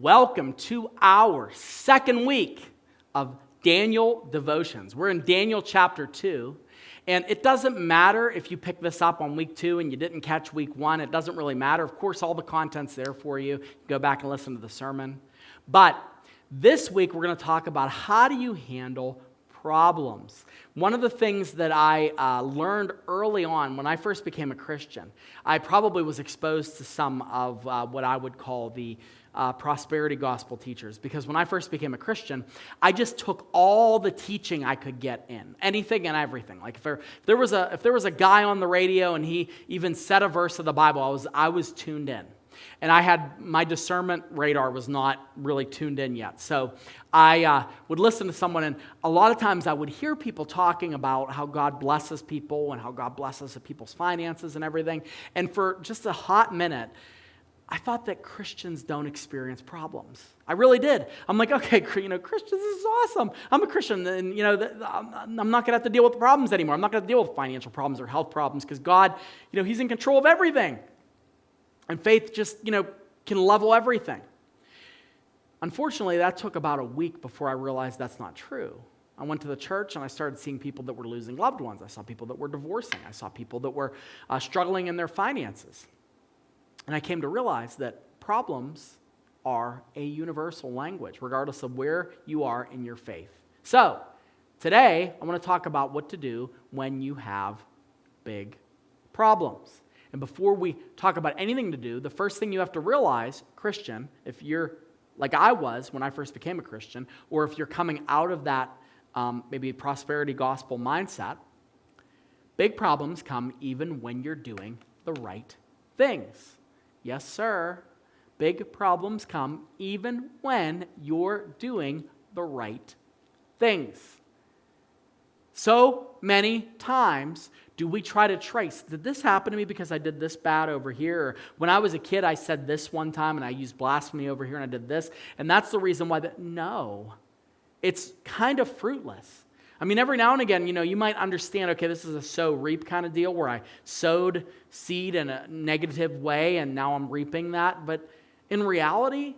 Welcome to our second week of Daniel devotions. We're in Daniel chapter 2, and it doesn't matter if you pick this up on week 2 and you didn't catch week 1. It doesn't really matter. Of course, all the content's there for you. Go back and listen to the sermon. But this week, we're going to talk about how do you handle problems. One of the things that I learned early on when I first became a Christian, I probably was exposed to some of what I would call the prosperity gospel teachers, because when I first became a Christian, I just took all the teaching I could get in, anything and everything. Like if there was a guy on the radio and he even said a verse of the Bible, I was tuned in. And I had, my discernment radar was not really tuned in yet. So I would listen to someone, and a lot of times I would hear people talking about how God blesses people and how God blesses people's finances and everything. And for just a hot minute, I thought that Christians don't experience problems. I really did. I'm like, okay, Christians, this is awesome. I'm a Christian, and I'm not going to have to deal with problems anymore. I'm not going to deal with financial problems or health problems because God, He's in control of everything. And faith just, can level everything. Unfortunately, that took about a week before I realized that's not true. I went to the church and I started seeing people that were losing loved ones. I saw people that were divorcing. I saw people that were struggling in their finances. And I came to realize that problems are a universal language, regardless of where you are in your faith. So, today, I want to talk about what to do when you have big problems. And before we talk about anything to do, the first thing you have to realize, Christian, if you're like I was when I first became a Christian, or if you're coming out of that maybe prosperity gospel mindset, big problems come even when you're doing the right things. Yes, sir. Big problems come even when you're doing the right things. So many times do we try to trace, did this happen to me because I did this bad over here? Or when I was a kid, I said this one time and I used blasphemy over here and I did this. And that's the reason why no, it's kind of fruitless. I mean, every now and again, you might understand, okay, this is a sow-reap kind of deal where I sowed seed in a negative way and now I'm reaping that. But in reality,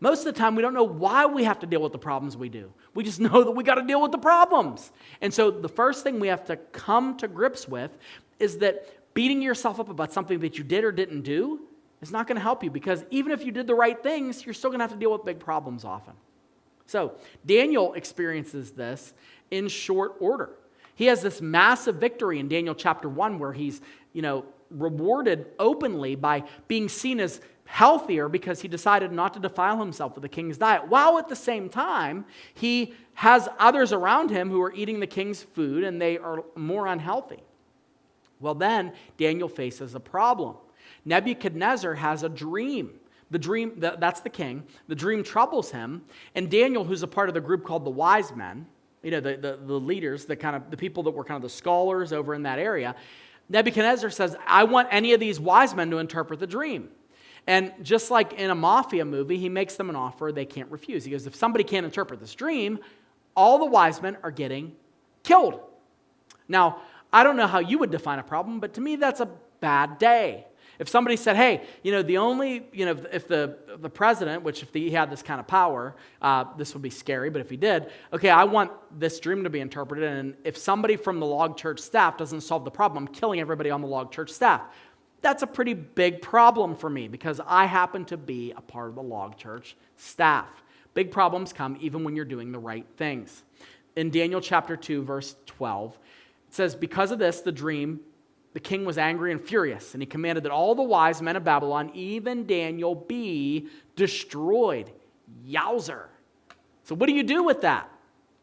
most of the time we don't know why we have to deal with the problems we do. We just know that we got to deal with the problems. And so the first thing we have to come to grips with is that beating yourself up about something that you did or didn't do is not going to help you, because even if you did the right things, you're still going to have to deal with big problems often. So Daniel experiences this in short order. He has this massive victory in Daniel chapter 1 where he's, rewarded openly by being seen as healthier because he decided not to defile himself with the king's diet, while at the same time he has others around him who are eating the king's food and they are more unhealthy. Well, then Daniel faces a problem. Nebuchadnezzar has a dream. The dream, that's the king. The dream troubles him, and Daniel, who's a part of the group called the wise men, the leaders, the people that were kind of the scholars over in that area, Nebuchadnezzar says, I want any of these wise men to interpret the dream. And just like in a mafia movie, he makes them an offer they can't refuse. He goes, if somebody can't interpret this dream, all the wise men are getting killed. Now, I don't know how you would define a problem, but to me, that's a bad day. If somebody said, hey, the only, if the president, which if he had this kind of power, this would be scary, but if he did, okay, I want this dream to be interpreted, and if somebody from the log church staff doesn't solve the problem, I'm killing everybody on the log church staff. That's a pretty big problem for me because I happen to be a part of the log church staff. Big problems come even when you're doing the right things. In Daniel chapter 2, verse 12, it says, because of this, the king was angry and furious, and he commanded that all the wise men of Babylon, even Daniel, be destroyed. Yowzer. So what do you do with that?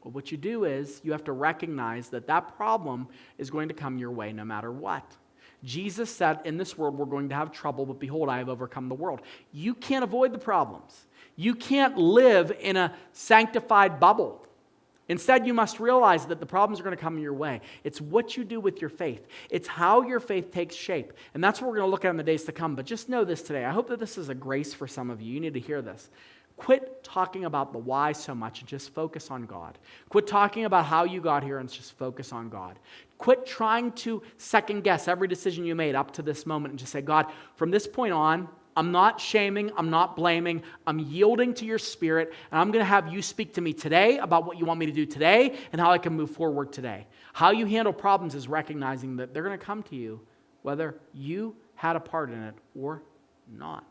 Well, what you do is you have to recognize that problem is going to come your way no matter what. Jesus said, in this world we're going to have trouble, but behold, I have overcome the world. You can't avoid the problems. You can't live in a sanctified bubble. Instead, you must realize that the problems are going to come your way. It's what you do with your faith. It's how your faith takes shape. And that's what we're going to look at in the days to come. But just know this today. I hope that this is a grace for some of you. You need to hear this. Quit talking about the why so much and just focus on God. Quit talking about how you got here and just focus on God. Quit trying to second guess every decision you made up to this moment and just say, God, from this point on, I'm not shaming. I'm not blaming. I'm yielding to your Spirit, and I'm going to have you speak to me today about what you want me to do today and how I can move forward today. How you handle problems is recognizing that they're going to come to you, whether you had a part in it or not.